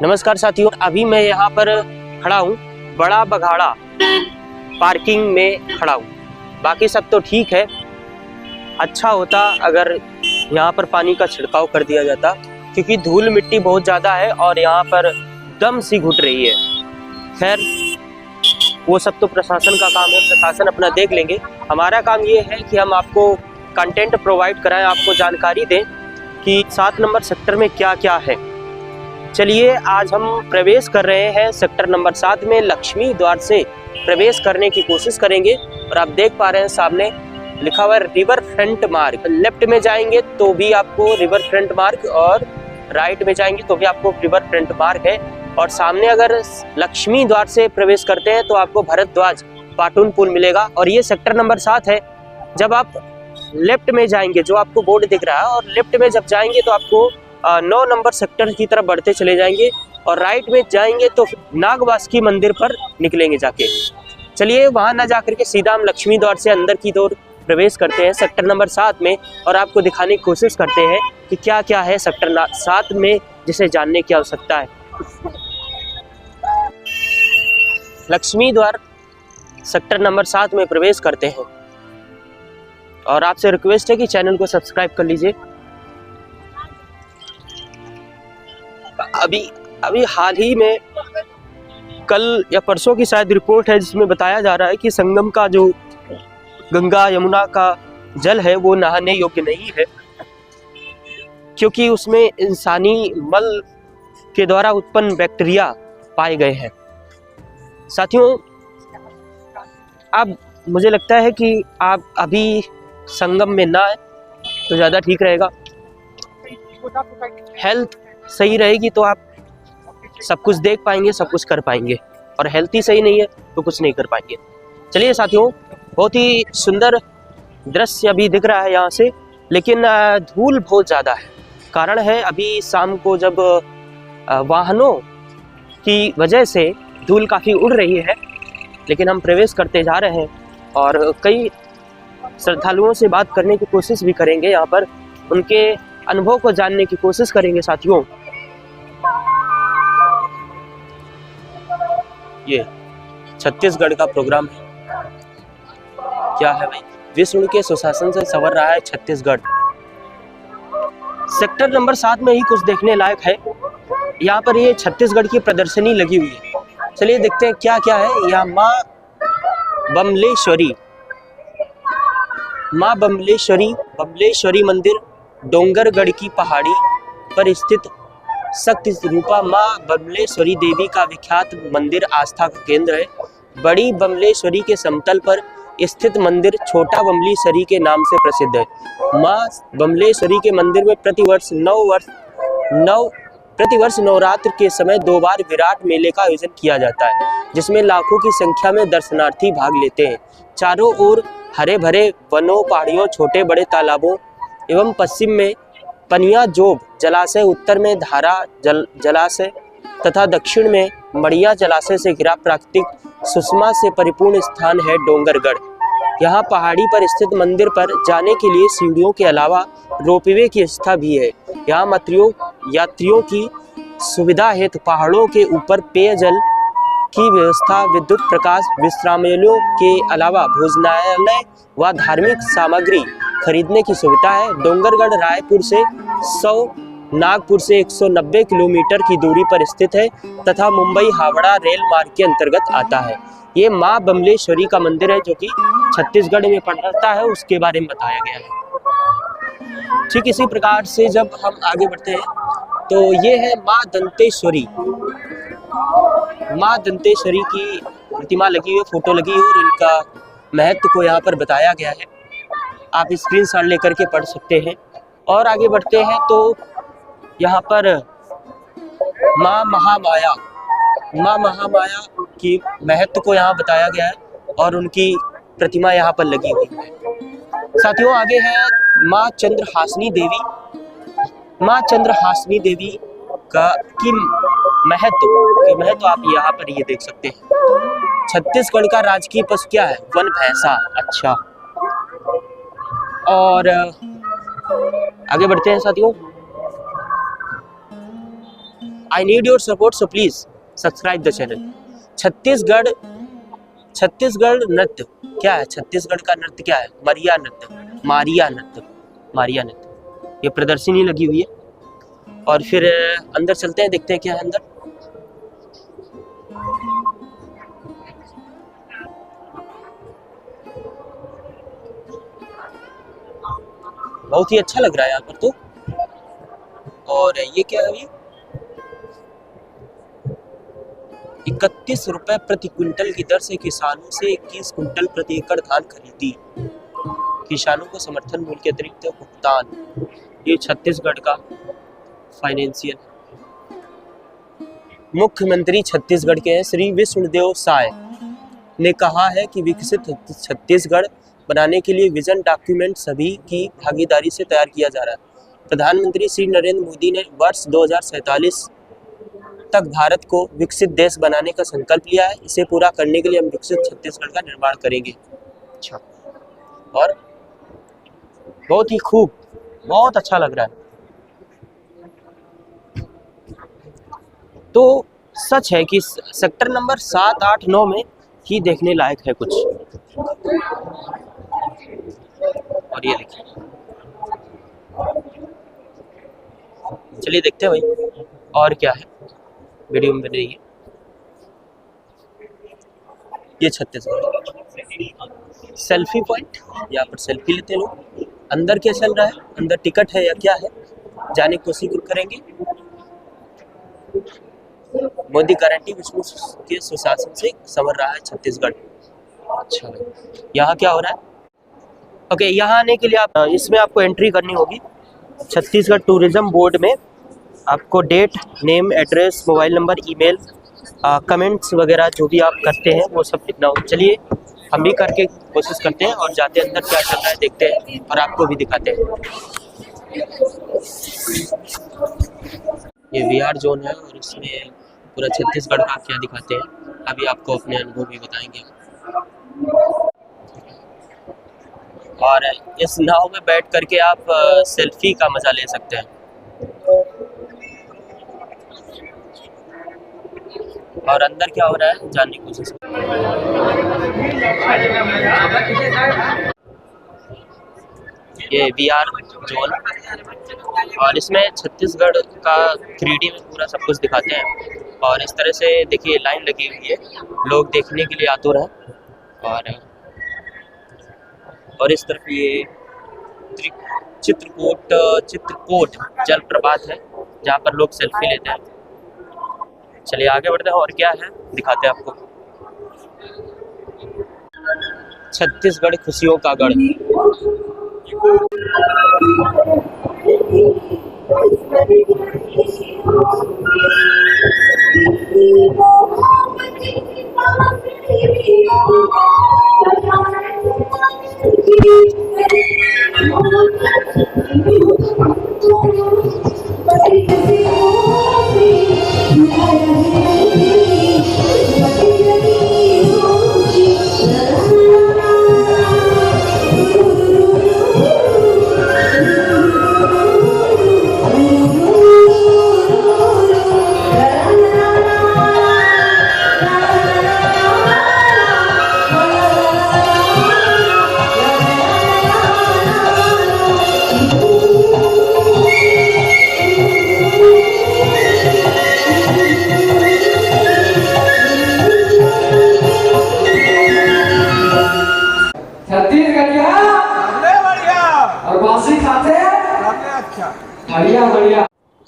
नमस्कार साथियों, अभी मैं यहाँ पर खड़ा हूँ बड़ा बघाड़ा पार्किंग में खड़ा हूँ। बाकी सब तो ठीक है। अच्छा होता अगर यहाँ पर पानी का छिड़काव कर दिया जाता, क्योंकि धूल मिट्टी बहुत ज़्यादा है और यहाँ पर दम सी घुट रही है। खैर वो सब तो प्रशासन का काम है, प्रशासन अपना देख लेंगे। हमारा काम ये है कि हम आपको कंटेंट प्रोवाइड कराएं, आपको जानकारी दें कि 7 नंबर सेक्टर में क्या क्या है। चलिए आज हम प्रवेश कर रहे हैं सेक्टर नंबर 7 में। लक्ष्मी द्वार से प्रवेश करने की कोशिश करेंगे और आप देख पा रहे हैं सामने लिखा हुआ है रिवर फ्रंट मार्ग। लेफ्ट में जाएंगे तो भी आपको रिवर फ्रंट मार्ग और राइट में जाएंगे तो भी आपको रिवर फ्रंट मार्ग है। और सामने अगर लक्ष्मी द्वार से प्रवेश करते हैं तो आपको भरद्वाज पाटून पुल मिलेगा और ये सेक्टर नंबर 7 है। जब आप लेफ्ट में जाएंगे, जो आपको बोर्ड दिख रहा है, और लेफ्ट में जब जाएंगे तो आपको 9 नंबर सेक्टर की तरफ बढ़ते चले जाएंगे और राइट में जाएंगे तो नागवासुकी मंदिर पर निकलेंगे जाके। चलिए वहां ना जाकर के सीधा हम लक्ष्मी द्वार से अंदर की ओर प्रवेश करते हैं सेक्टर नंबर 7 में और आपको दिखाने की कोशिश करते हैं कि क्या क्या है सेक्टर 7 में जिसे जानने की आवश्यकता है। लक्ष्मी द्वार सेक्टर नंबर 7 में प्रवेश करते हैं और आपसे रिक्वेस्ट है कि चैनल को सब्सक्राइब कर लीजिए। अभी हाल ही में कल या परसों की शायद रिपोर्ट है जिसमें बताया जा रहा है कि संगम का जो गंगा यमुना का जल है वो नहाने योग्य नहीं है, क्योंकि उसमें इंसानी मल के द्वारा उत्पन्न बैक्टीरिया पाए गए हैं। साथियों, अब मुझे लगता है कि आप अभी संगम में ना आए तो ज़्यादा ठीक रहेगा। हेल्थ सही रहेगी तो आप सब कुछ देख पाएंगे, सब कुछ कर पाएंगे, और हेल्थ ही सही नहीं है तो कुछ नहीं कर पाएंगे। चलिए साथियों, बहुत ही सुंदर दृश्य अभी दिख रहा है यहाँ से, लेकिन धूल बहुत ज़्यादा है। कारण है अभी शाम को जब वाहनों की वजह से धूल काफ़ी उड़ रही है, लेकिन हम प्रवेश करते जा रहे हैं और कई श्रद्धालुओं से बात करने की कोशिश भी करेंगे, यहाँ पर उनके अनुभव को जानने की कोशिश करेंगे। साथियों, ये छत्तीसगढ़ का प्रोग्राम है। क्या है भाई? विष्णु के सुशासन से संवर रहा है छत्तीसगढ़। सेक्टर नंबर 7 में ही कुछ देखने लायक है। यहाँ पर ये छत्तीसगढ़ की प्रदर्शनी लगी हुई है। चलिए देखते हैं क्या क्या है। यहाँ माँ बमलेश्वरी मंदिर डोंगरगढ़ की पहाड़ी पर स्थित शक्ति रूपा माँ बमलेश्वरी देवी का विख्यात मंदिर आस्था का केंद्र है। बड़ी बमलेश्वरी के समतल पर स्थित मंदिर छोटा बमलेश्वरी के नाम से प्रसिद्ध है। माँ बमलेश्वरी के मंदिर में प्रतिवर्ष नवरात्र के समय 2 बार विराट मेले का आयोजन किया जाता है, जिसमें लाखों की संख्या में दर्शनार्थी भाग लेते हैं। चारों ओर हरे भरे वनों, पहाड़ियों, छोटे बड़े तालाबों एवं पश्चिम में पनिया जोब जलाशय, उत्तर में धारा जलाशय तथा दक्षिण में मड़िया जलाशय से घिरा प्राकृतिक सुषमा से परिपूर्ण स्थान है डोंगरगढ़। यहाँ पहाड़ी पर स्थित मंदिर पर जाने के लिए सीढ़ियों के अलावा रोपवे की व्यवस्था भी है। यहाँ यात्रियों की सुविधा हेतु पहाड़ों के ऊपर पेयजल की व्यवस्था, विद्युत प्रकाश, विश्रामालयों के अलावा भोजनालय व धार्मिक सामग्री खरीदने की सुविधा है। डोंगरगढ़ रायपुर से 100, नागपुर से 190 किलोमीटर की दूरी पर स्थित है तथा मुंबई हावड़ा रेल मार्ग के अंतर्गत आता है। ये माँ बमलेश्वरी का मंदिर है जो कि छत्तीसगढ़ में पड़ता है, उसके बारे में बताया गया है। ठीक इसी प्रकार से जब हम आगे बढ़ते हैं तो ये है माँ दंतेश्वरी की प्रतिमा लगी हुई, फोटो लगी हुई, और इनका महत्व को यहाँ पर बताया गया है। आप स्क्रीनशॉट लेकर के पढ़ सकते हैं। और आगे बढ़ते हैं तो यहाँ पर माँ महामाया की महत्व को यहाँ बताया गया है और उनकी प्रतिमा यहाँ पर लगी हुई है। साथियों, आगे है माँ चंद्रहासिनी देवी की महत्व आप यहाँ पर ये देख सकते हैं। छत्तीसगढ़ का राजकीय पशु क्या है? वन भैंसा। अच्छा, और आगे बढ़ते हैं साथियों। I need your support, so please subscribe the channel. Chhattisgarh नृत्य क्या है? छत्तीसगढ़ का नृत्य क्या है? मारिया नृत्य। ये प्रदर्शनी लगी हुई है और फिर अंदर चलते हैं, देखते हैं क्या है अंदर। बहुत ही अच्छा लग रहा है यहाँ पर तो। और ये क्या है? 31 रुपए प्रति क्विंटल की दर से किसानों से 21 क्विंटल प्रति एकड़ धान खरीदी। किसानों को समर्थन मूल्य के अतिरिक्त भुगतान। ये छत्तीसगढ़ का फाइनेंशियल। मुख्यमंत्री छत्तीसगढ़ के हैं श्री विष्णुदेव साय ने कहा है कि विकसित छत्तीसगढ़ बनाने के लिए विजन डॉक्यूमेंट सभी की भागीदारी से तैयार किया जा रहा है। प्रधानमंत्री श्री नरेंद्र मोदी ने वर्ष 2047 तक भारत को विकसित देश बनाने का संकल्प लिया है। इसे पूरा करने के लिए हम विकसित छत्तीसगढ़ का निर्माण करेंगे। अच्छा, और बहुत ही खूब, बहुत अच्छा लग रहा है। तो सच है कि सेक्टर नंबर 7, 8, 9 में ही देखने लायक है कुछ। और ये देखिए, चलिए देखते हैं भाई और क्या है वीडियो में बने रहिए। ये छत्तीसगढ़ सेल्फी पॉइंट, यहाँ पर सेल्फी लेते हैं लोग। अंदर क्या चल रहा है, अंदर टिकट है या क्या है, जाने की कोशिश करेंगे। मोदी गारंटी विष्णु के सुशासन से संवर रहा है छत्तीसगढ़। अच्छा, यहाँ क्या हो रहा है? ओके, यहाँ आने के लिए आप इसमें आपको एंट्री करनी होगी। छत्तीसगढ़ टूरिज्म बोर्ड में आपको date, name, address, mobile number, email, comments वगैरह जो भी आप करते हैं वो सब लिखना हो। चलिए हम भी करके कोशिश करते हैं और जाते हैं अंदर, क्या चल रहा है देखते हैं और आपको भी दिखाते हैं। ये VR जोन है और इसमें पूरा छत्तीसगढ़ का क्या दिखाते हैं, अभी आपको अपने अनुभव भी बताएंगे। और इस नाव में बैठ करके आप सेल्फी का मजा ले सकते हैं। और अंदर क्या हो रहा है जानने की कोशिश। ये VR जोन, और इसमें छत्तीसगढ़ का 3D में पूरा सब कुछ दिखाते हैं। और इस तरह से देखिए लाइन लगी हुई है, लोग देखने के लिए आतुर हैं। और इस तरफ ये चित्रकोट जलप्रपात है जहाँ पर लोग सेल्फी लेते हैं। चलिए आगे बढ़ते हैं और क्या है दिखाते हैं आपको। छत्तीसगढ़ खुशियों का गढ़।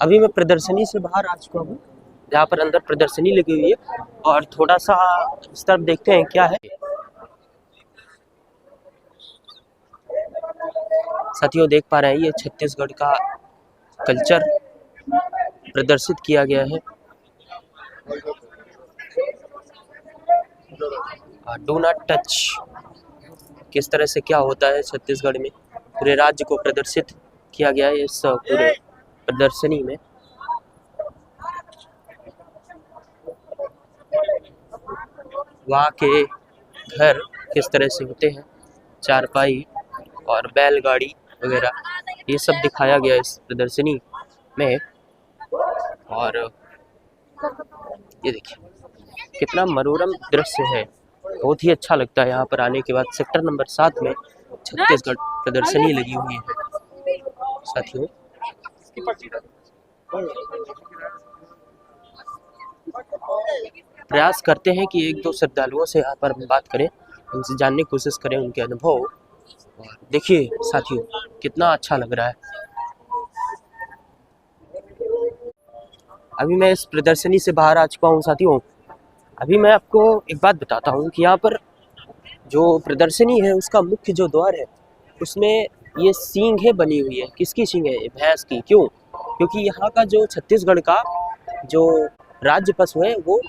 अभी मैं प्रदर्शनी से बाहर आ चुका हूँ, जहाँ पर अंदर प्रदर्शनी लगी हुई है और थोड़ा सा इस तरफ देखते हैं क्या है। साथियों देख पा रहे हैं ये छत्तीसगढ़ का कल्चर प्रदर्शित किया गया है। डू नॉट टच, किस तरह से क्या होता है छत्तीसगढ़ में, पूरे राज्य को प्रदर्शित किया गया है इस पूरे प्रदर्शनी में। वहाँ के घर किस तरह से होते हैं, चारपाई और बैलगाड़ी वगैरह, ये सब दिखाया गया इस प्रदर्शनी में। और ये देखिए कितना मनोरम दृश्य है, बहुत ही अच्छा लगता है यहाँ पर आने के बाद। सेक्टर नंबर 7 में छत्तीसगढ़ प्रदर्शनी लगी हुई है साथियों। प्रयास करते हैं कि एक दो श्रद्धालुओं से यहाँ पर हम बात करें, उनसे जानने की कोशिश करें उनके अनुभव। और देखिए साथियों कितना अच्छा लग रहा है। अभी मैं इस प्रदर्शनी से बाहर आ चुका हूँ साथियों। अभी मैं आपको एक बात बताता हूँ कि यहाँ पर जो प्रदर्शनी है उसका मुख्य जो द्वार है उसमें ये सींगें बनी हुई है। किसकी सींग है? भैंस की। क्यों? क्योंकि यहाँ का जो छत्तीसगढ़ का जो राज्य पशु है वो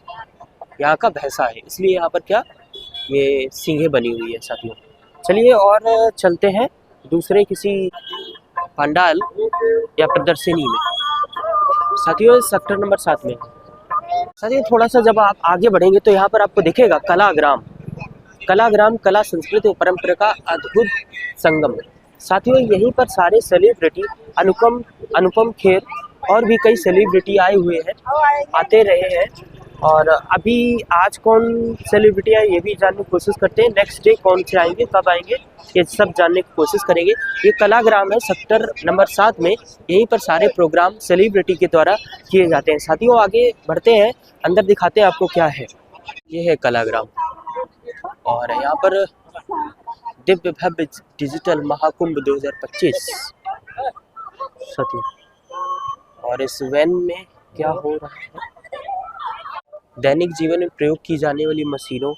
यहाँ का भैंसा है, इसलिए यहाँ पर क्या ये सींगें बनी हुई है साथियों। चलिए और चलते हैं दूसरे किसी पंडाल या प्रदर्शनी में साथियों। सेक्टर नंबर 7 में साथियों थोड़ा सा जब आप आगे बढ़ेंगे तो यहाँ पर आपको दिखेगा कलाग्राम। कलाग्राम कला संस्कृति और परंपरा का अद्भुत संगम साथियों। यहीं पर सारे सेलिब्रिटी अनुपम खेर और भी कई सेलिब्रिटी आए हुए हैं, आते रहे हैं। और अभी आज कौन सेलिब्रिटी है ये भी जानने की कोशिश करते हैं। नेक्स्ट डे कौन से आएंगे, कब आएंगे, ये सब जानने की कोशिश करेंगे। ये कलाग्राम है सेक्टर नंबर 7 में। यहीं पर सारे प्रोग्राम सेलिब्रिटी के द्वारा किए जाते हैं साथियों। आगे बढ़ते हैं, अंदर दिखाते हैं आपको क्या है। ये है कलाग्राम और यहाँ पर दिव्य भव्य डिजिटल महाकुंभ 2025 साथियों। और इस वैन में क्या हो रहा है? दैनिक जीवन में प्रयोग की जाने वाली मशीनों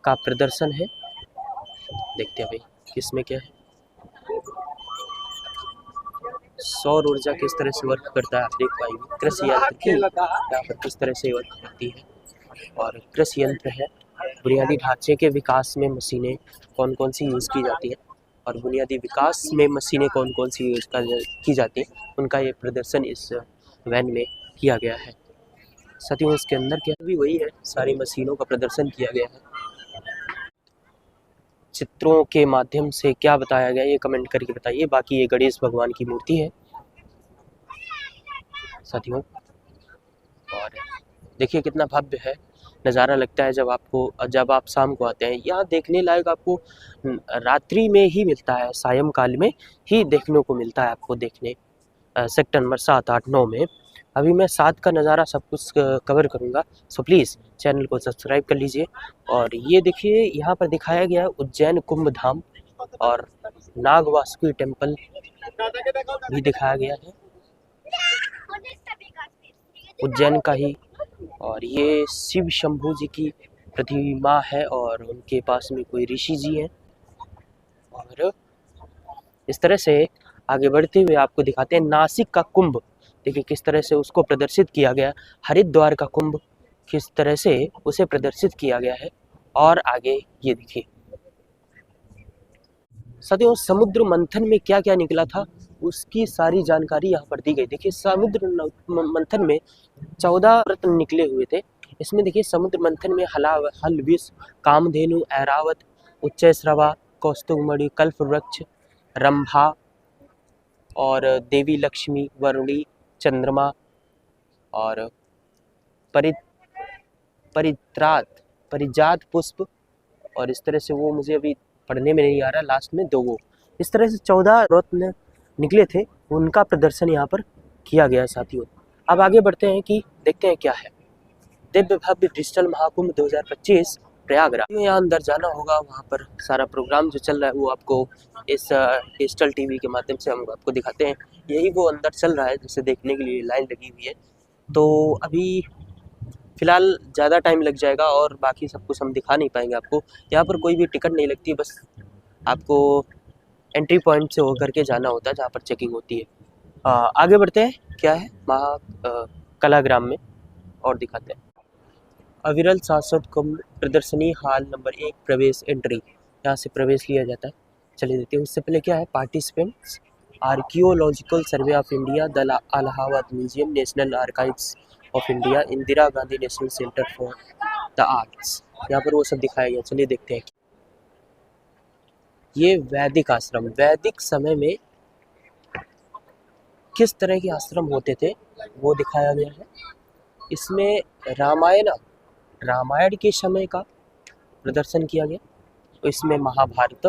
का प्रदर्शन है। देखते हैं भाई किसमें क्या है। सौर ऊर्जा किस तरह से वर्क करता है आप देख पाएंगे। कृषि यंत्र की यहाँ पर किस तरह से वर्क करती है और कृषि यंत्र है। बुनियादी ढांचे के विकास में मशीनें कौन कौन सी यूज़ की जाती है और बुनियादी विकास में मशीनें कौन कौन सी यूज़ की जाती है, उनका ये प्रदर्शन इस वैन में किया गया है साथियों। इसके अंदर क्या भी वही है, सारी मशीनों का प्रदर्शन किया गया है। चित्रों के माध्यम से क्या बताया गया ये कमेंट करके बताइए। बाकी ये गणेश भगवान की मूर्ति है साथियों। और देखिए कितना भव्य है नज़ारा लगता है जब आप शाम को आते हैं। यहाँ देखने लायक आपको रात्रि में ही मिलता है, सायंकाल में ही देखने को मिलता है आपको देखने सेक्टर नंबर 7, 8, 9 में। अभी मैं 7 का नज़ारा सब कुछ कवर करूँगा, सो प्लीज़ चैनल को सब्सक्राइब कर लीजिए। और ये देखिए यहाँ पर दिखाया गया है उज्जैन कुंभ धाम और नाग वासुकी टेम्पल भी दिखाया गया है, उज्जैन का ही। और ये शिव शंभू जी की प्रतिमा है और उनके पास में कोई ऋषि जी हैं। और इस तरह से आगे बढ़ते हुए आपको दिखाते हैं नासिक का कुंभ। देखिए किस तरह से उसको प्रदर्शित किया गया। हरिद्वार का कुंभ किस तरह से उसे प्रदर्शित किया गया है। और आगे ये देखिए साथियों समुद्र मंथन में क्या क्या निकला था उसकी सारी जानकारी यहाँ पर दी गई। देखिए समुद्र मंथन में 14 रत्न निकले हुए थे। इसमें देखिए समुद्र मंथन में हल, विष, कामधेनु, ऐरावत, उच्चैश्रवा, कौस्तुभमणि, कल्पवृक्ष, रंभा और देवी लक्ष्मी, वरुणी, चंद्रमा और परिजात पुष्प। और इस तरह से वो मुझे अभी पढ़ने में नहीं आ रहा, लास्ट में 2 वो इस तरह से 14 रत्न निकले थे, उनका प्रदर्शन यहाँ पर किया गया साथियों। अब आगे बढ़ते हैं कि देखते हैं क्या है। दिव्य भव्य डिजिटल महाकुंभ 2025 प्रयागराज। यहाँ अंदर जाना होगा, वहाँ पर सारा प्रोग्राम जो चल रहा है वो आपको इस डिजिटल टीवी के माध्यम से हम आपको दिखाते हैं। यही वो अंदर चल रहा है जिसे देखने के लिए लाइन लगी हुई है। तो अभी फ़िलहाल ज़्यादा टाइम लग जाएगा और बाकी सब कुछ हम दिखा नहीं पाएंगे आपको। यहाँ पर कोई भी टिकट नहीं लगती, बस आपको एंट्री पॉइंट से होकर के जाना होता है जहाँ पर चेकिंग होती है। आगे बढ़ते हैं क्या है कलाग्राम में और दिखाते हैं। अविरल शाश्वत कुंभ प्रदर्शनी हॉल नंबर 1 प्रवेश एंट्री, यहाँ से प्रवेश लिया जाता है। चलिए देखते हैं। उससे पहले क्या है, participants archaeological survey of India, the Allahabad museum, national archives of India, Indira Gandhi national centre for the arts, यहाँ पर वो सब दिखाया गया। चलिए देखते हैं। ये वैदिक आश्रम, वैदिक समय में किस तरह के आश्रम होते थे वो दिखाया गया है। इसमें रामायण के समय का प्रदर्शन किया गया। तो इसमें महाभारत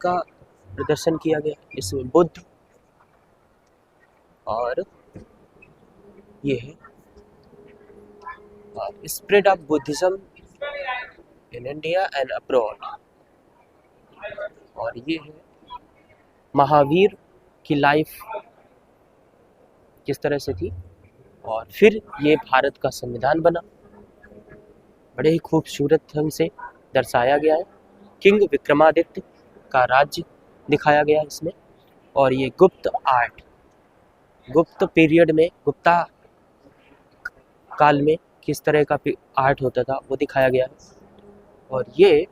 का प्रदर्शन किया गया। इसमें बुद्ध, और ये है spread of Buddhism in India and abroad, और ये है महावीर की लाइफ किस तरह से थी, और फिर ये भारत का संविधान बना। बड़े ही खूबसूरत ढंग से दर्शाया गया है। किंग विक्रमादित्य का राज्य दिखाया गया है इसमें, और ये गुप्त आर्ट, गुप्त पीरियड में, गुप्ता काल में किस तरह का आर्ट होता था वो दिखाया गया है। और ये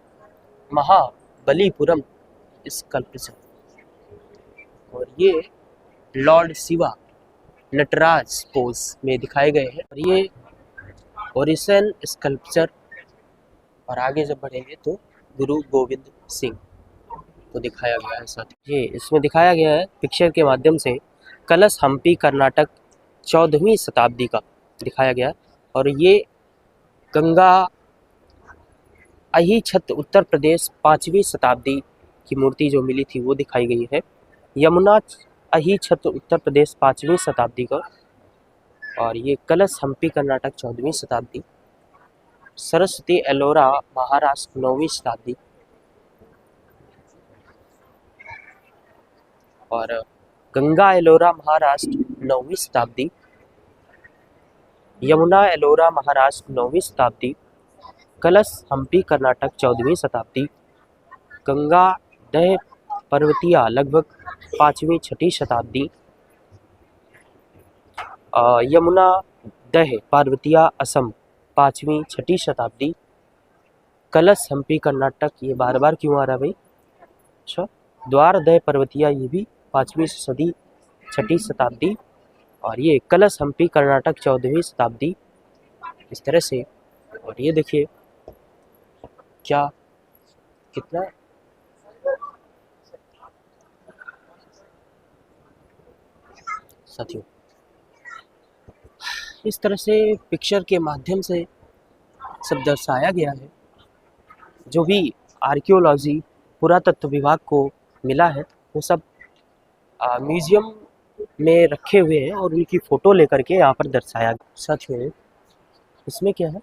महाबलीपुरम स्कल्पचर, और ये लॉर्ड शिवा नटराज पोज में दिखाए गए हैं। और ये ओरिसन स्कल्पचर, और आगे जब बढ़ेंगे तो गुरु गोविंद सिंह को दिखाया गया है। साथ ये इसमें दिखाया गया है पिक्चर के माध्यम से कलश हम्पी कर्नाटक 14वीं शताब्दी का दिखाया गया है। और ये गंगा अहिछत उत्तर प्रदेश 5वीं शताब्दी की मूर्ति जो मिली थी वो दिखाई गई है। यमुना अहिछत उत्तर प्रदेश 5वीं शताब्दी का, और ये कलश हम्पी कर्नाटक 14वीं शताब्दी। सरस्वती एलोरा महाराष्ट्र 9वीं शताब्दी, और गंगा एलोरा महाराष्ट्र 9वीं शताब्दी। यमुना एलोरा महाराष्ट्र 9वीं शताब्दी। कलश हम्पी कर्नाटक 14वीं शताब्दी। गंगा दह पर्वतिया लगभग 5वीं 6वीं शताब्दी। यमुना दह पर्वतिया असम 5वीं 6वीं शताब्दी। कलश हम्पी कर्नाटक, ये बार बार क्यों आ रहा है भाई? अच्छा, द्वार दह पर्वतिया ये भी 5वीं सदी 6वीं शताब्दी। और ये कलश हम्पी कर्नाटक 14वीं शताब्दी, इस तरह से। और ये देखिए क्या कितना साथियों, इस तरह से पिक्चर के माध्यम से सब दर्शाया गया है। जो भी आर्कियोलॉजी पुरातत्व विभाग को मिला है वो सब म्यूजियम में रखे हुए हैं, और उनकी फ़ोटो लेकर के यहाँ पर दर्शाया गया। साथियों, इसमें क्या है,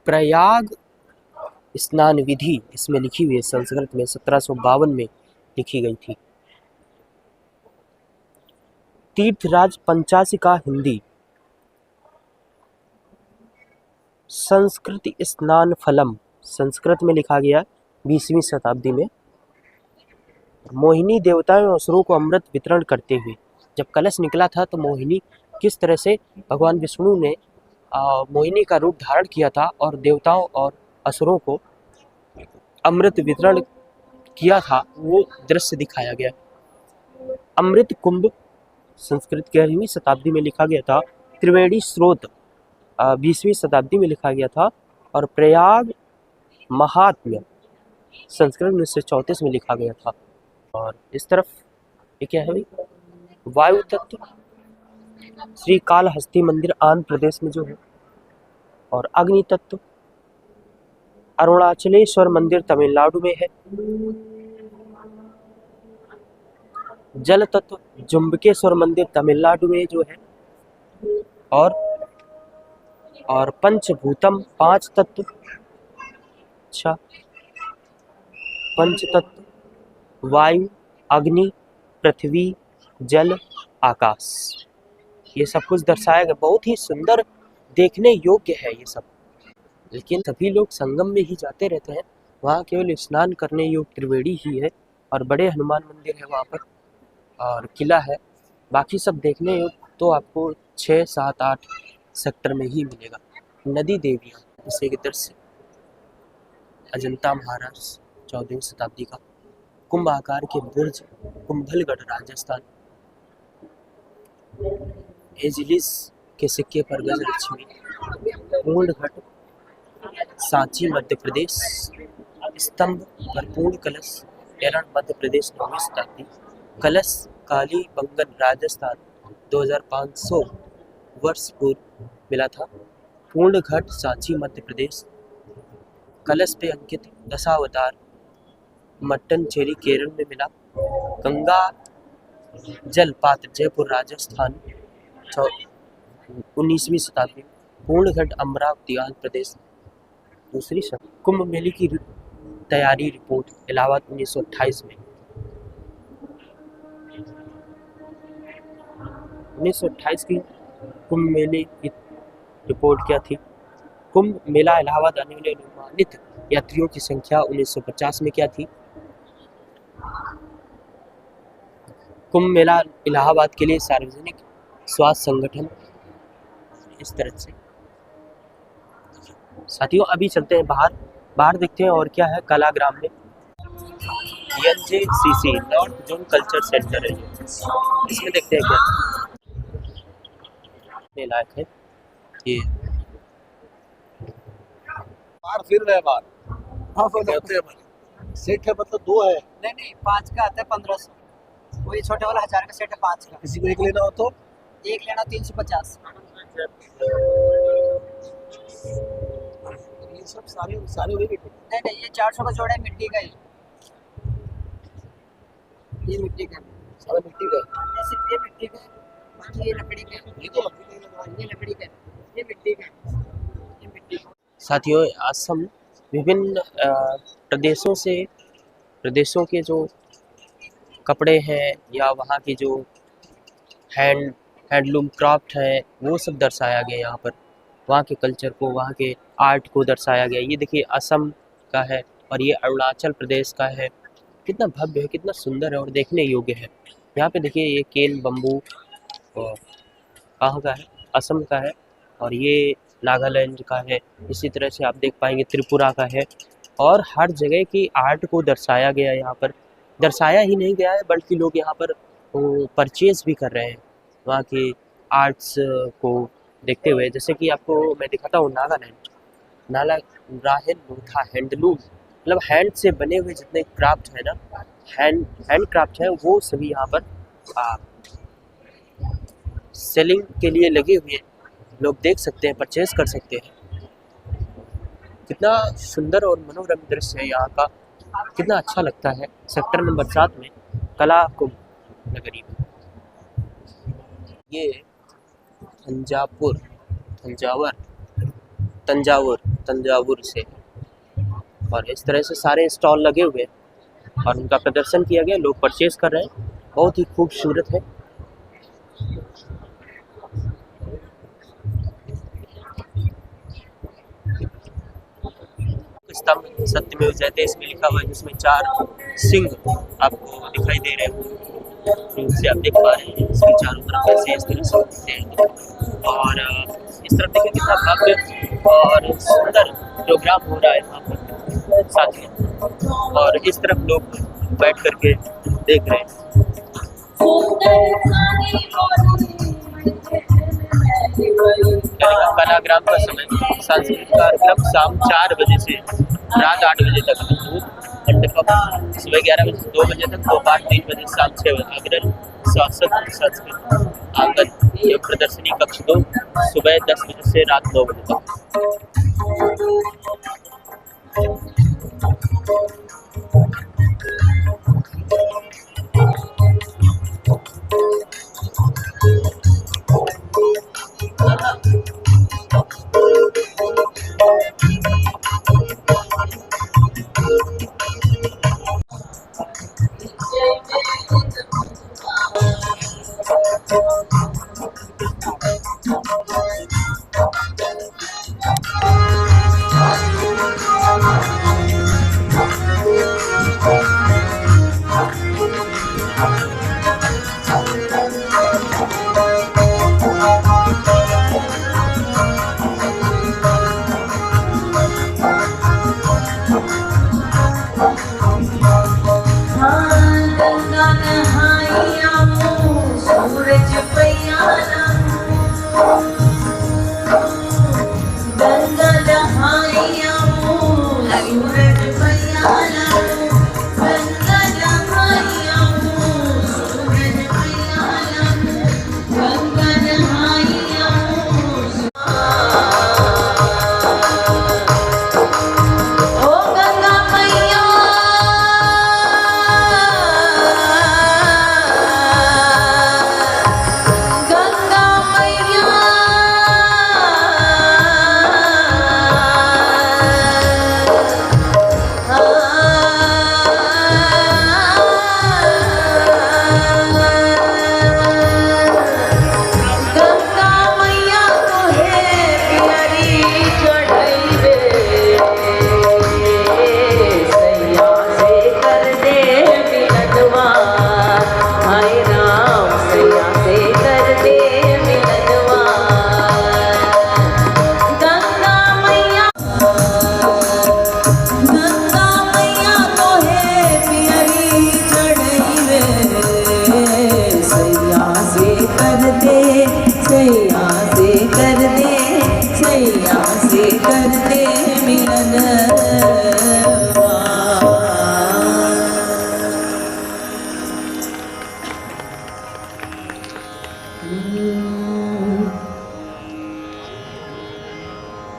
प्रयाग स्नान विधि इसमें लिखी हुई है, संस्कृत में 1752 में लिखी गई थी। तीर्थराज पंचाशिका हिंदी। संस्कृत स्नान फलम संस्कृत में लिखा गया 20वीं शताब्दी में। मोहिनी देवताओं असुरों को अमृत वितरण करते हुए, जब कलश निकला था तो मोहिनी किस तरह से भगवान विष्णु ने मोहिनी का रूप धारण किया था और देवताओं और असुरों को अमृत वितरण किया था, वो दृश्य दिखाया गया। अमृत कुंभ संस्कृत 11वीं शताब्दी में लिखा गया था। त्रिवेणी स्रोत 20वीं शताब्दी में लिखा गया था। और प्रयाग महात्म्य संस्कृत 1934 में लिखा गया था। और इस तरफ ये क्या है भाई, वायु तत्व श्री कालहस्ती मंदिर आंध्र प्रदेश में जो है। और अग्नि तत्व अरुणाचलेश्वर मंदिर तमिलनाडु में है। जल तत्व जुम्बकेश्वर मंदिर तमिलनाडु में जो है। और पंचभूतम 5 तत्व, अच्छा, पंच तत्व वायु, अग्नि, पृथ्वी, जल, आकाश, ये सब कुछ दर्शाया गया। बहुत ही सुंदर, देखने योग्य है ये सब। लेकिन सभी लोग संगम में ही जाते रहते हैं, वहाँ केवल स्नान करने योग्य त्रिवेणी ही है, और बड़े हनुमान मंदिर है वहाँ पर, और किला है। बाकी सब देखने योग्य तो आपको 6, 7, 8 सेक्टर में ही मिलेगा। नदी देवियाँ, जैसे कि दृश्य अजंता महाराज 14वीं शताब्दी का। कुंभ आकार के बुर्ज कुंभलगढ़ राजस्थान। एजिलिस के सिक्के पर गजलक्ष्मी। पूर्णघट सांची मध्य प्रदेश। स्तंभ पर पूर्ण कलश एरण मध्य प्रदेश 9वीं शताब्दी। कलश काली बंगन राजस्थान 2500 वर्ष पूर्व मिला था। पूर्ण घट सांची मध्य प्रदेश। कलश पे अंकित दशावतार मट्टनचेरी केरल में मिला। गंगा जल पात्र जयपुर राजस्थान 19वीं शताब्दी। पूर्ण घट अमरावती आंध्र प्रदेश दूसरी शताब्दी। कुंभ मेले की तैयारी रिपोर्ट इलाहाबाद 1928 में। 1928 की कुंभ मेले की रिपोर्ट क्या थी? कुंभ मेला इलाहाबाद आने वाले अनुमानित यात्रियों की संख्या 1950 में क्या थी? कुंभ मेला इलाहाबाद के लिए सार्वजनिक स्वास्थ्य संगठन। इस तरह से साथियों अभी चलते हैं बाहर देखते हैं और क्या है कलाग्राम में। NJCC north zone culture centre है, इसमें देखते हैं क्या लायक है ये। बाहर फिर रहे बाहर। हाँ सेट है, मतलब 2 है। नहीं 5 का आता है 1500। वही छोटे वाला 1000 का सेट है 5 का। किसी को एक लेना हो तो एक लेना 350। ये सब सारे वही रेट है। नहीं ये 400 का जोड़ा है मिट्टी का ही। ये मिट्टी का सारा मिट्टी का है। सिर्फ ये मिट्टी का है, बाकी ये लकड़ी का है। ये तो लकड़ी का है, ये लकड़ी का है, ये मिट्टी का है, ये मिट्टी का। साथियों असम विभिन्न प्रदेशों के जो कपड़े हैं या वहाँ की जो हैंडलूम क्राफ्ट है वो सब दर्शाया गया यहाँ पर। वहाँ के कल्चर को, वहाँ के आर्ट को दर्शाया गया। ये देखिए असम का है और ये अरुणाचल प्रदेश का है। कितना भव्य है, कितना सुंदर है और देखने योग्य है। यहाँ पे देखिए ये केन बम्बू कहाँ का है? असम का है और ये नागालैंड का है। इसी तरह से आप देख पाएंगे त्रिपुरा का है। और हर जगह की आर्ट को दर्शाया गया है यहाँ पर। दर्शाया ही नहीं गया है बल्कि लोग यहाँ पर परचेज भी कर रहे हैं वहाँ की आर्ट्स को देखते हुए। जैसे कि आपको मैं दिखाता हूँ नागालैंड लोथा हैंडलूम, मतलब हैंड से बने हुए जितने क्राफ्ट है ना, हैंड क्राफ्ट है वो सभी यहाँ पर सेलिंग के लिए लगे हुए लोग देख सकते हैं, परचेज कर सकते हैं। कितना सुंदर और मनोरम दृश्य है यहाँ का, कितना अच्छा लगता है। सेक्टर नंबर 7 में कला कुंभ नगरी में ये तंजावुर से और इस तरह से सारे स्टॉल लगे हुए हैं और उनका प्रदर्शन किया गया। लोग परचेज कर रहे हैं, बहुत ही खूबसूरत है। स्तंभ सत्यमेव जयते इसमें लिखा हुआ है, जिसमें 4 सिंह आपको दिखाई दे रहे हैं। इनसे आप देख पा रहे हैं इसके चारों तरफ ऐसे इस तरह से दिखते हैं। और इस तरफ देखिए कितना भव्य और सुंदर प्रोग्राम हो रहा है यहाँ पर साथ में। और इस तरफ लोग बैठ करके देख रहे हैं। कलाग्राम का समय सांस्कृतिक कार्यक्रम शाम 4 बजे से रात 8 बजे तक। मंडपम सुबह 11 बजे से 2 बजे तक, दोपहर 3 बजे से शाम 6 बजे। अग्रज शासक संस्कृत आंगन एवं प्रदर्शनी कक्ष 2 सुबह 10 बजे से रात 9 बजे तक।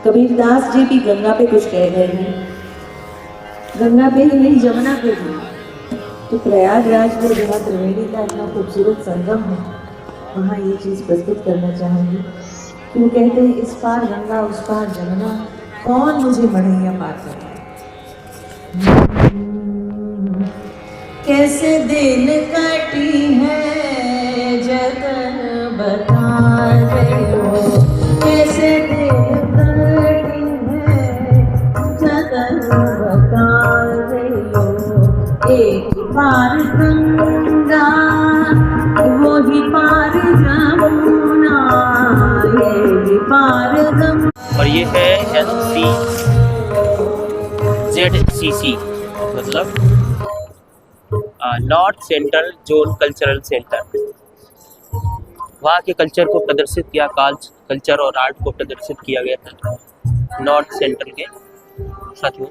कबीरदास जी भी गंगा पे कुछ कह गए हैं। गंगा पे ही नहीं, जमुना पे भी। तो प्रयागराज में जहाँ त्रिवेणी का इतना खूबसूरत संगम है, वहाँ ये चीज प्रस्तुत करना चाहूंगी। कि वो कहते हैं, इस पार गंगा उस पार जमुना, कौन मुझे मढ़ैया पार करता है। कैसे दिन कटी है जगन बता रहे हो, कैसे दिन कटी है जगन बता रहे हो। एक पार गंगा वो ही पार जमुना, ये पार गंगा। और ये है NCZCC, मतलब north central zone cultural centre. वहाँ के कल्चर को प्रदर्शित किया, कल्चर और आर्ट को प्रदर्शित किया गया था नॉर्थ सेंट्रल के साथ में।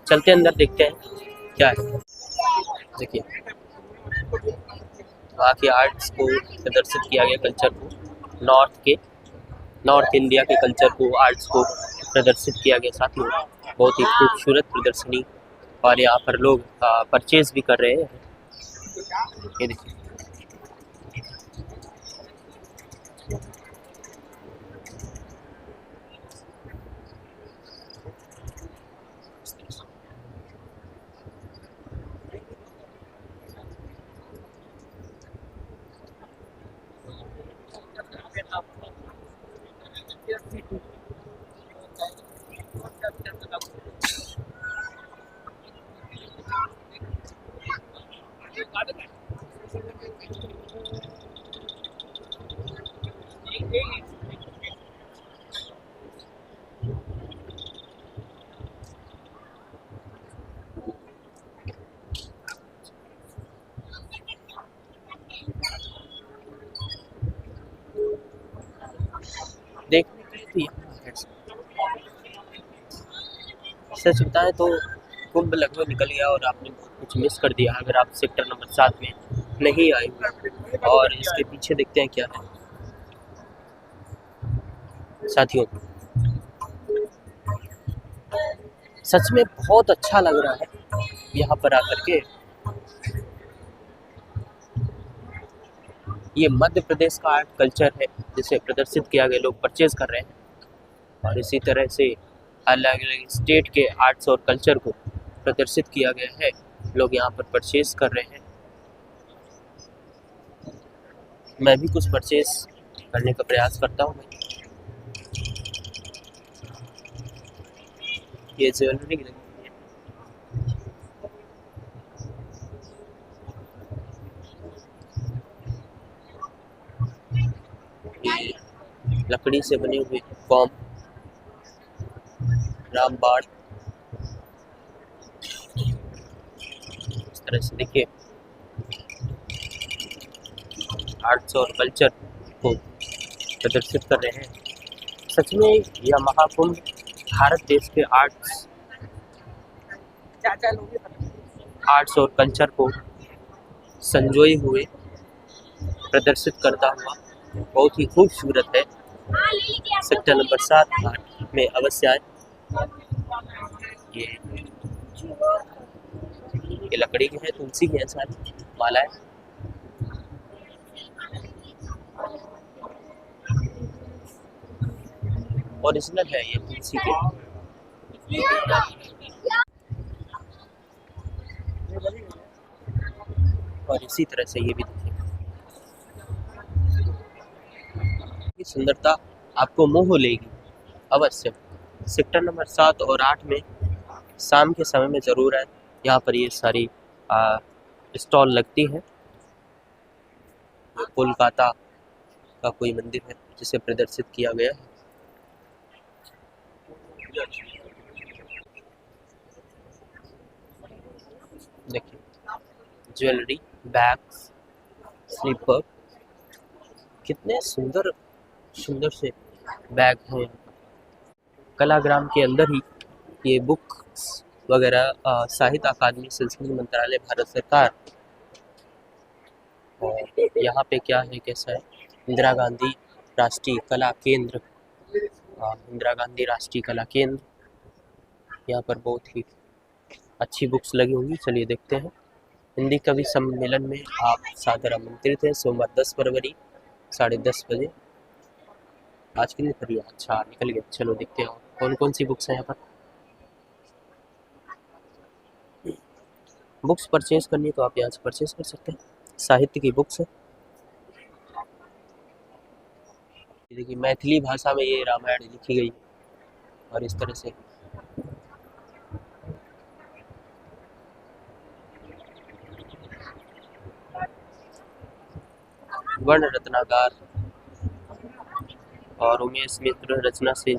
चलते अंदर, देखते हैं क्या है। देखिए, वहाँ के आर्ट्स को प्रदर्शित किया गया, कल्चर को, नॉर्थ इंडिया के कल्चर को, आर्ट्स को प्रदर्शित किया गया। साथ में बहुत ही खूबसूरत प्रदर्शनी, और यहाँ पर लोग परचेज भी कर रहे हैं। ये देखिए, देखने के लिए तो यहाँ है। सच बताएं तो कुंभ लगभग निकल गया और आपने बहुत कुछ मिस कर दिया अगर आप सेक्टर नंबर 7 में नहीं आए हुए। और इसके पीछे देखते हैं क्या है साथियों। सच में बहुत अच्छा लग रहा है यहाँ पर आकर के। ये मध्य प्रदेश का आर्ट कल्चर है जिसे प्रदर्शित किया गया, लोग परचेज कर रहे हैं। और इसी तरह से अलग अलग स्टेट के आर्ट्स और कल्चर को प्रदर्शित किया गया है, लोग यहाँ पर परचेज कर रहे हैं। मैं भी कुछ परचेज करने का प्रयास करता हूँ। ये ज्वेलरी लगी है, ये लकड़ी से बने हुए फॉर्म, रामबाण, इस तरह से देखिए आर्ट्स और कल्चर को प्रदर्शित कर रहे हैं। सच में यह महाकुंभ भारत देश के आर्ट्स और कल्चर को संजोए हुए प्रदर्शित करता हुआ बहुत ही खूबसूरत है। सेक्टर नंबर 7 में अवश्य आए। ये लकड़ी के हैं, तुलसी के हैं, साथ मालाएं। ओरिजिनल है ये तुलसी के। और इसी तरह से ये भी देखिए, ये सुंदरता आपको मोह लेगी अवश्य। सेक्टर नंबर 7 और 8 में शाम के समय में ज़रूर आए। यहाँ पर ये सारी स्टॉल लगती है। कोलकाता का कोई मंदिर है जिसे प्रदर्शित किया गया है। देखिए, ज्वेलरी, बैग्स, स्लीपर, कितने सुंदर सुंदर से बैग हैं। कलाग्राम के अंदर ही ये बुक्स वगैरह, साहित्य अकादमी, संस्कृति मंत्रालय, भारत सरकार। और यहाँ पे क्या है, कैसा है, इंदिरा गांधी राष्ट्रीय कला केंद्र, इंदिरा गांधी राष्ट्रीय कला केंद्र। यहाँ पर बहुत ही अच्छी बुक्स लगी होंगी, चलिए देखते हैं। हिंदी कवि सम्मेलन में आप सादर आमंत्रित हैं, सोमवार 10 फरवरी 10:30 बजे। आज कितनी फरवरी? अच्छा निकल गया, चलो देखते हैं कौन कौन सी बुक्स हैं यहाँ पर। बुक्स परचेज करनी है तो आप यहाँ से परचेज कर सकते हैं, साहित्य की बुक्स है। देखिए मैथिली भाषा में ये रामायण लिखी गई और इस तरह से वर्ण रत्नाकार और उमेश मित्र रचना से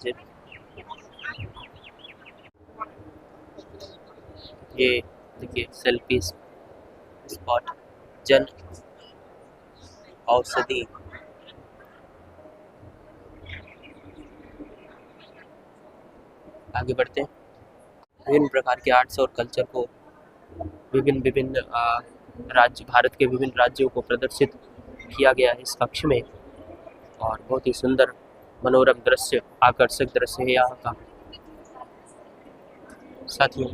ये देखिए सेल्फी स्पॉट, जन औषधि, आगे बढ़ते हैं। विभिन्न प्रकार के आर्ट्स और कल्चर को विभिन्न राज्य, भारत के विभिन्न राज्यों को प्रदर्शित किया गया है इस कक्ष में और बहुत ही सुंदर मनोरम दृश्य, आकर्षक दृश्य है यहाँ का। साथियों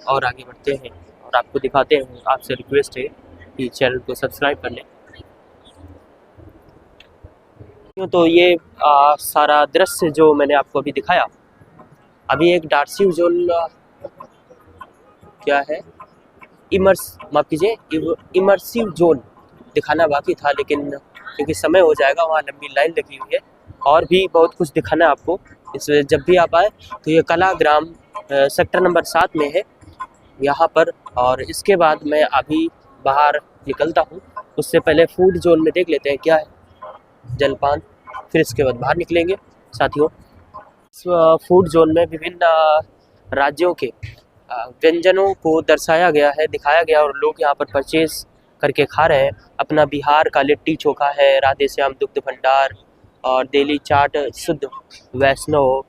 और आगे बढ़ते हैं और आपको दिखाते हैं, आपसे रिक्वेस्ट है कि चैनल को सब्सक्राइब कर लें। तो ये सारा दृश्य जो मैंने आपको अभी दिखाया, अभी एक डार्सी जोन क्या है इमर्सिव जोन दिखाना बाकी था, लेकिन क्योंकि समय हो जाएगा, वहाँ लंबी लाइन लगी हुई है और भी बहुत कुछ दिखाना है आपको। इसलिए जब भी आप आए तो ये कलाग्राम सेक्टर नंबर 7 में है यहाँ पर। और इसके बाद मैं अभी बाहर निकलता हूँ, उससे पहले फूड जोन में देख लेते हैं क्या है, जलपान, फिर इसके बाद बाहर निकलेंगे। साथियों फूड जोन में विभिन्न राज्यों के व्यंजनों को दर्शाया गया है, दिखाया गया और लोग यहाँ पर परचेज करके खा रहे हैं। अपना बिहार का लिट्टी चोखा है, राधे श्याम दुग्ध भंडार और दिल्ली चाट, शुद्ध वैष्णव,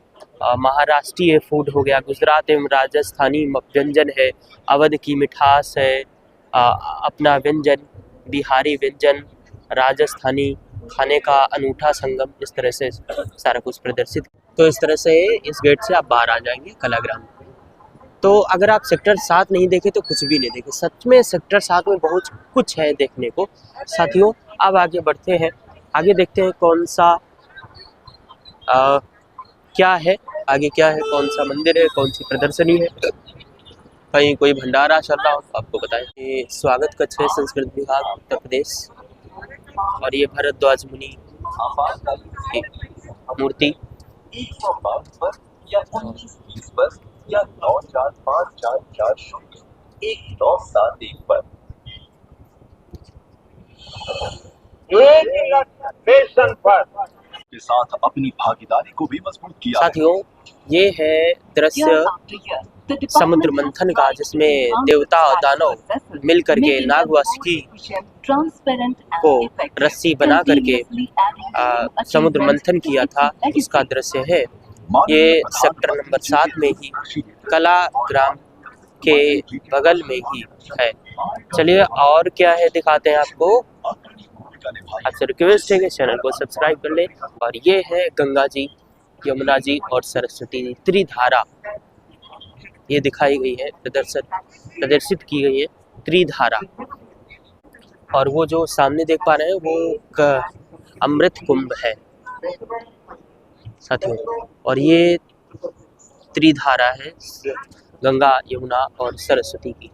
महाराष्ट्रीय फूड हो गया, गुजरात एवं राजस्थानी व्यंजन है, अवध की मिठास है, अपना व्यंजन, बिहारी व्यंजन, राजस्थानी खाने का अनूठा संगम, इस तरह से सारा कुछ प्रदर्शित। तो इस तरह से इस गेट से आप बाहर आ जाएंगे कलाग्राम। तो अगर आप सेक्टर 7 नहीं देखे तो कुछ भी नहीं देखे, सच में सेक्टर 7 में बहुत कुछ है देखने को। साथियों अब आगे बढ़ते हैं, आगे देखते हैं कौन सा क्या है, आगे क्या है, कौन सा मंदिर है, कौन सी प्रदर्शनी है, कहीं कोई भंडारा चल रहा हो आपको बताएं। ये स्वागत कक्ष है संस्कृत विभाग उत्तर प्रदेश और ये भरद्वाज मुनि की मूर्ति। या 9454440197 पर के साथ अपनी भागीदारी को भी मजबूत किया। साथियों ये है दृश्य समुद्र मंथन का, जिसमें देवता और दानव मिल करके नागवासुकी को रस्सी बना करके समुद्र मंथन किया था, इसका दृश्य है। ये सेक्टर नंबर 7 में ही कलाग्राम के बगल में ही है। चलिए और क्या है दिखाते हैं आपको। आपसे रिक्वेस्ट है कि चैनल को सब्सक्राइब कर ले। और ये है गंगा जी, यमुना जी और सरस्वती त्रिधारा, ये दिखाई गई है, प्रदर्शित की गई है त्रिधारा। और वो जो सामने देख पा रहे हैं वो अमृत कुंभ है साथियों, और ये त्रिधारा है गंगा, यमुना और सरस्वती की।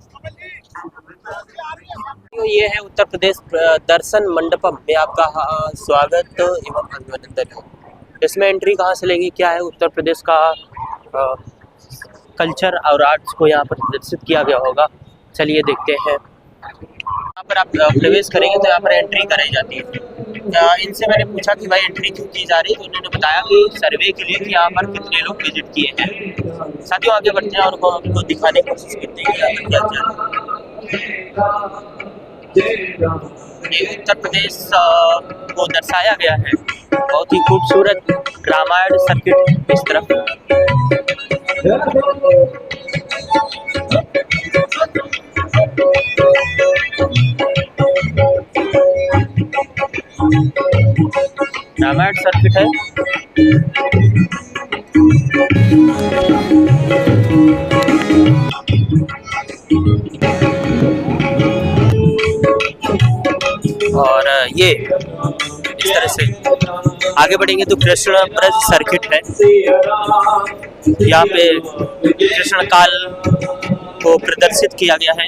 तो ये है उत्तर प्रदेश दर्शन मंडपम में आपका स्वागत एवं अभिनंदन है। इसमें एंट्री कहाँ से लेंगे, क्या है, उत्तर प्रदेश का कल्चर और आर्ट्स को यहाँ पर प्रदर्शित किया गया होगा। चलिए देखते हैं। यहाँ पर आप प्रवेश करेंगे तो यहाँ पर एंट्री कराई जाती है। इनसे मैंने पूछा कि भाई एंट्री क्यों की जा रही है, तो उन्होंने बताया कि सर्वे के लिए कि यहाँ पर कितने लोग विजिट किए हैं। साथियों आगे बढ़ते हैं और उनको दिखाने की कोशिश करते हैं यहाँ पर क्या ये उत्तर प्रदेश को दर्शाया गया है। बहुत ही खूबसूरत रामायण सर्किट इस तरफ। डायमंड सर्किट है। और ये इस तरह से आगे बढ़ेंगे तो कृष्ण ब्रज सर्किट है। यहाँ पे कृष्ण काल को प्रदर्शित किया गया है।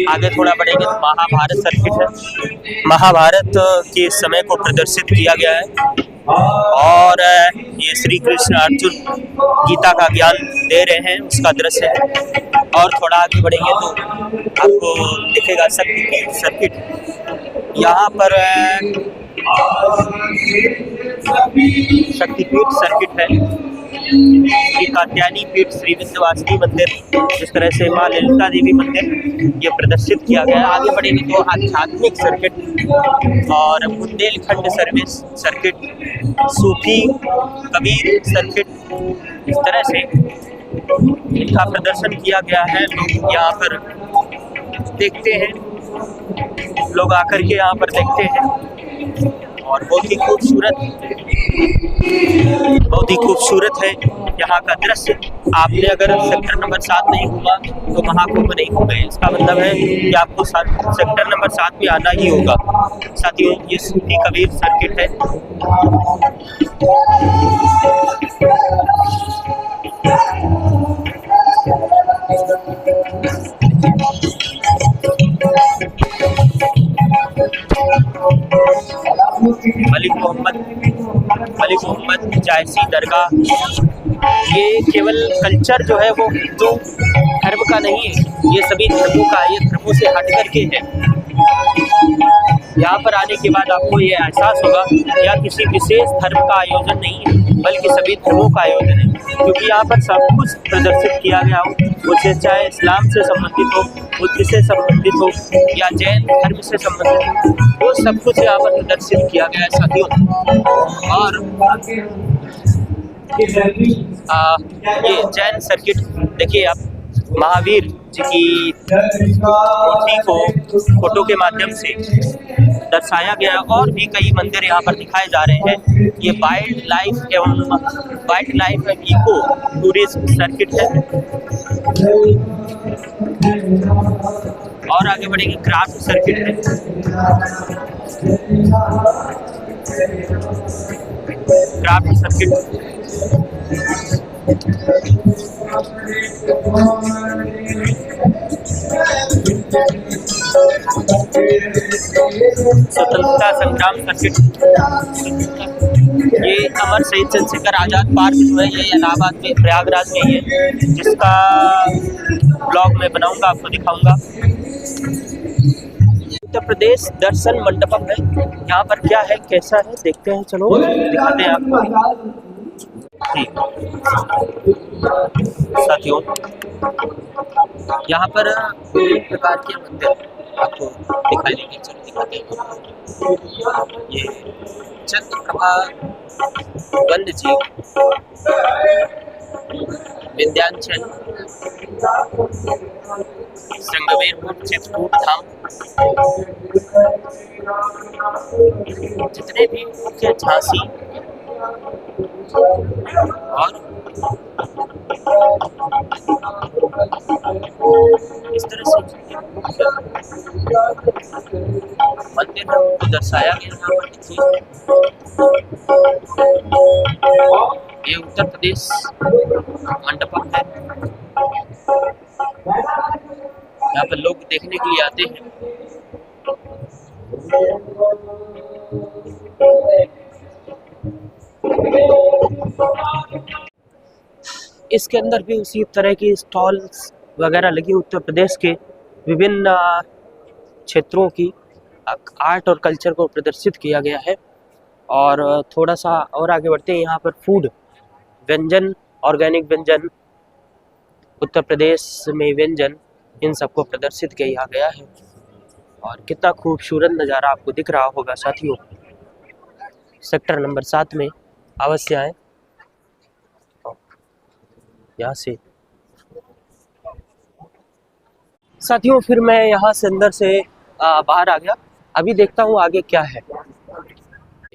आगे थोड़ा बढ़ेंगे तो महाभारत सर्किट है। महाभारत के समय को प्रदर्शित किया गया है और ये श्री कृष्ण अर्जुन गीता का ज्ञान दे रहे हैं, उसका दृश्य है। और थोड़ा आगे बढ़ेंगे तो आपको दिखेगा शक्तिपीठ सर्किट। यहाँ पर शक्तिपीठ सर्किट है। श्री कात्यायनी पीठ, श्री विंध्यवासिनी मंदिर, जिस तरह से माँ ललिता देवी मंदिर ये प्रदर्शित किया गया है। आगे बढ़ेंगे तो आध्यात्मिक सर्किट और बुंदेलखंड सर्विस सर्किट, सूफी कबीर सर्किट, इस तरह से इनका प्रदर्शन किया गया है। लोग यहाँ पर देखते हैं, लोग आकर के यहाँ पर देखते हैं और बहुत ही खूबसूरत है यहाँ का दृश्य। आपने अगर सेक्टर नंबर 7 नहीं घूमा तो महाकुंभ नहीं घूमे। इसका मतलब है कि आपको सेक्टर नंबर 7 में आना ही होगा। साथियों, ये सूफी कबीर सर्किट है। मलिक मोहम्मद जायसी दरगाह, ये केवल कल्चर जो है वो हिंदू धर्म का नहीं है, ये सभी धर्मों का, ये धर्मों से हट करके है। यहाँ पर आने के बाद आपको ये एहसास होगा यह किसी विशेष धर्म का आयोजन नहीं है, बल्कि सभी धर्मों का आयोजन है। क्योंकि यहाँ पर सब कुछ प्रदर्शित किया गया हो, वो चाहे इस्लाम से संबंधित हो, बुद्ध से संबंधित हो या जैन धर्म से संबंधित हो, वो सब कुछ यहाँ पर प्रदर्शित किया गया है साथियों। और ये जैन सर्किट देखिए आप, महावीर जी की मूर्ति को फोटो के माध्यम से दर्शाया गया। और भी कई मंदिर यहाँ पर दिखाए जा रहे हैं। ये wildlife and eco tourism circuit है। और आगे बढ़ेंगे, क्राफ्ट सर्किट है। क्राफ्ट सर्किट स्वतंत्रता संग्राम सर्किट, ये अमर शहीद चंद्रशेखर आजाद पार्क जो है ये इलाहाबाद में, प्रयागराज में ही है, जिसका ब्लॉग मैं बनाऊंगा, आपको दिखाऊंगा। उत्तर प्रदेश दर्शन मंडपम है। यहाँ पर क्या है, कैसा है, देखते हैं, चलो दिखाते हैं आपको। ठीक साथियों, यहाँ पर विभिन्न प्रकार के मंदिर आपको दिखाई देंगे, चलो दिखाते हैं। ये चंद्रप्रभा वन्य जीव, विंध्याचल, श्रृंगवेरपुर, चित्रकूट धाम, जितने भी मुख्य झांसी और इस तरह से मंदिर को दर्शाया गया यहाँ पर। ये उत्तर प्रदेश मंडपम है। यहाँ पर लोग देखने के लिए आते हैं। इसके अंदर भी उसी तरह की स्टॉल्स वगैरह लगी। उत्तर प्रदेश के विभिन्न क्षेत्रों की आर्ट और कल्चर को प्रदर्शित किया गया है। और थोड़ा सा और आगे बढ़ते हैं, यहाँ पर फूड, व्यंजन, ऑर्गेनिक व्यंजन, उत्तर प्रदेश में व्यंजन, इन सबको प्रदर्शित किया गया है। और कितना खूबसूरत नज़ारा आपको दिख रहा होगा साथियों। सेक्टर नंबर 7 में अवश्य आएँ। यहाँ से साथियों फिर मैं यहाँ से अंदर से बाहर आ गया। अभी देखता हूँ आगे क्या है।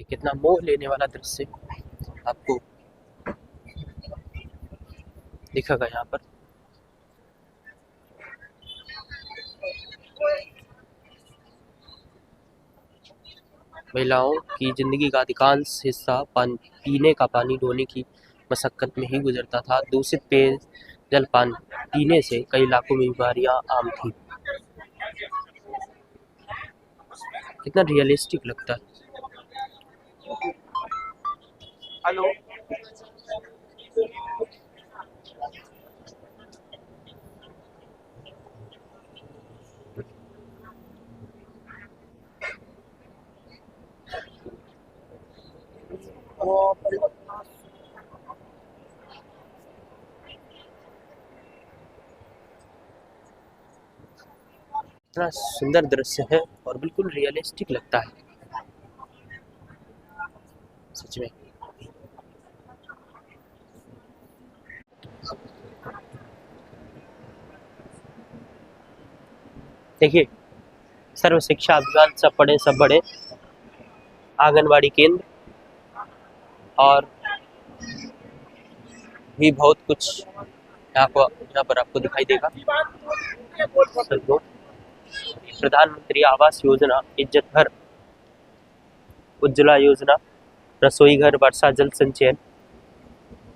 कितना मोह लेने वाला दृश्य आपको दिखेगा यहाँ पर। महिलाओं की जिंदगी का अधिकांश हिस्सा पीने का पानी ढोने की मशक्कत में ही गुजरता था। दूषित पेयजल पानी पीने से कई इलाकों में बीमारियां आम थी। कितना रियलिस्टिक लगता है। हेलो, इतना सुंदर दृश्य है और बिल्कुल रियलिस्टिक लगता है सच में। देखिए, सर्व शिक्षा अभियान सब पढ़े सब बड़े, आंगनवाड़ी केंद्र और भी बहुत कुछ यहाँ पर आपको दिखाई देगा। प्रधानमंत्री आवास योजना, इज्जत घर, उज्ज्वला योजना, रसोई घर, वर्षा जल संचयन,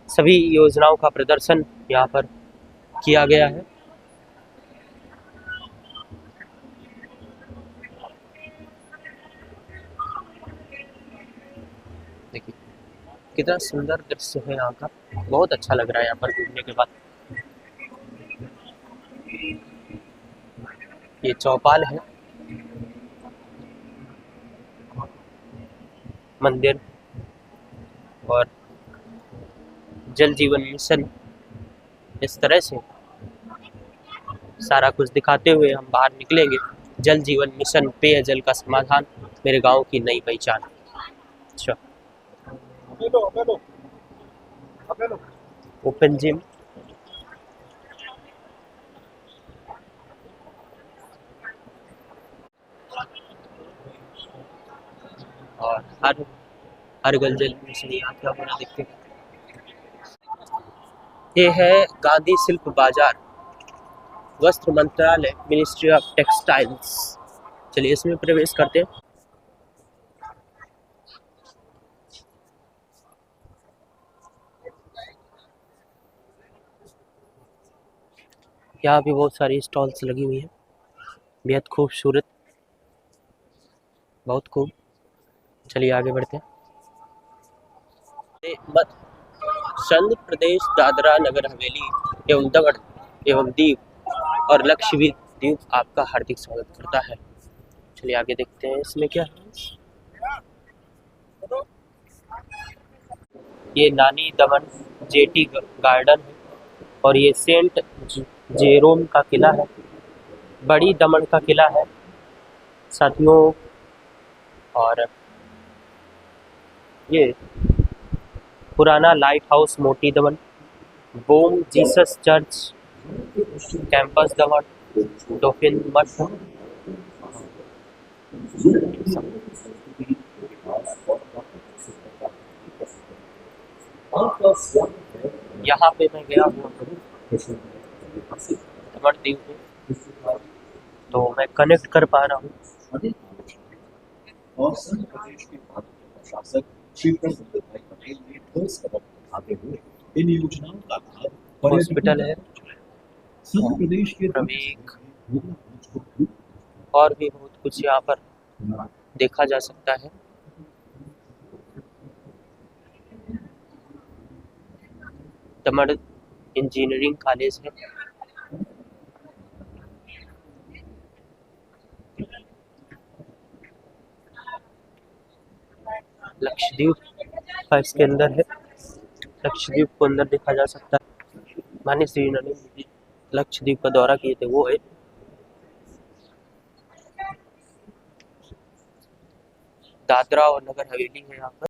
सभी योजनाओं का प्रदर्शन यहाँ पर किया गया है। देखिए कितना सुंदर दृश्य है यहाँ का, बहुत अच्छा लग रहा है यहाँ पर घूमने के बाद। ये चौपाल है, मंदिर और जल जीवन मिशन, इस तरह से सारा कुछ दिखाते हुए हम बाहर निकलेंगे। जल जीवन मिशन, पेयजल का समाधान, मेरे गांव की नई पहचान। अच्छा, ओपन जिम, और हर गल जल मिशन यहाँ क्या होना देखते हैं। ये है गांधी शिल्प बाजार, वस्त्र मंत्रालय, मिनिस्ट्री ऑफ टेक्सटाइल्स। चलिए इसमें प्रवेश करते हैं। यहाँ भी बहुत सारी स्टॉल्स लगी हुई हैं, बेहद खूबसूरत, बहुत खूब। चलिए आगे बढ़ते हैं। आंध्र प्रदेश, दादरा नगर हवेली एवं दमन एवं दीव और लक्षद्वीप आपका हार्दिक स्वागत करता है। चलिए आगे देखते हैं इसमें क्या है। ये नानी दमन जेटी गार्डन है और ये सेंट जेरोम का किला है, बड़ी दमन का किला है साथियों। और ये पुराना लाइट हाउस मोटी दमन, बोम जीसस चर्च कैंपस दमन, डॉफिन मठ, यहाँ पे मैं गया हुआ दमन दीव पे, तो मैं कनेक्ट कर पा रहा हूँ। और संघ प्रदेश के भाजपा शासक श्री प्रफुल्ल भाई पटेल ने ठोस कदम उठाते हुए इन योजनाओं का लाभ हॉस्पिटल है, संघ प्रदेश के प्रवेक और भी बहुत कुछ यहाँ पर देखा जा सकता है। दमन इंजीनियरिंग कॉलेज है। लक्षद्वीप का इसके अंदर है, लक्षद्वीप को अंदर देखा जा सकता है। माननीय श्री ने लक्षद्वीप का दौरा किए थे, वो है। दादरा और नगर हवेली है यहाँ पर।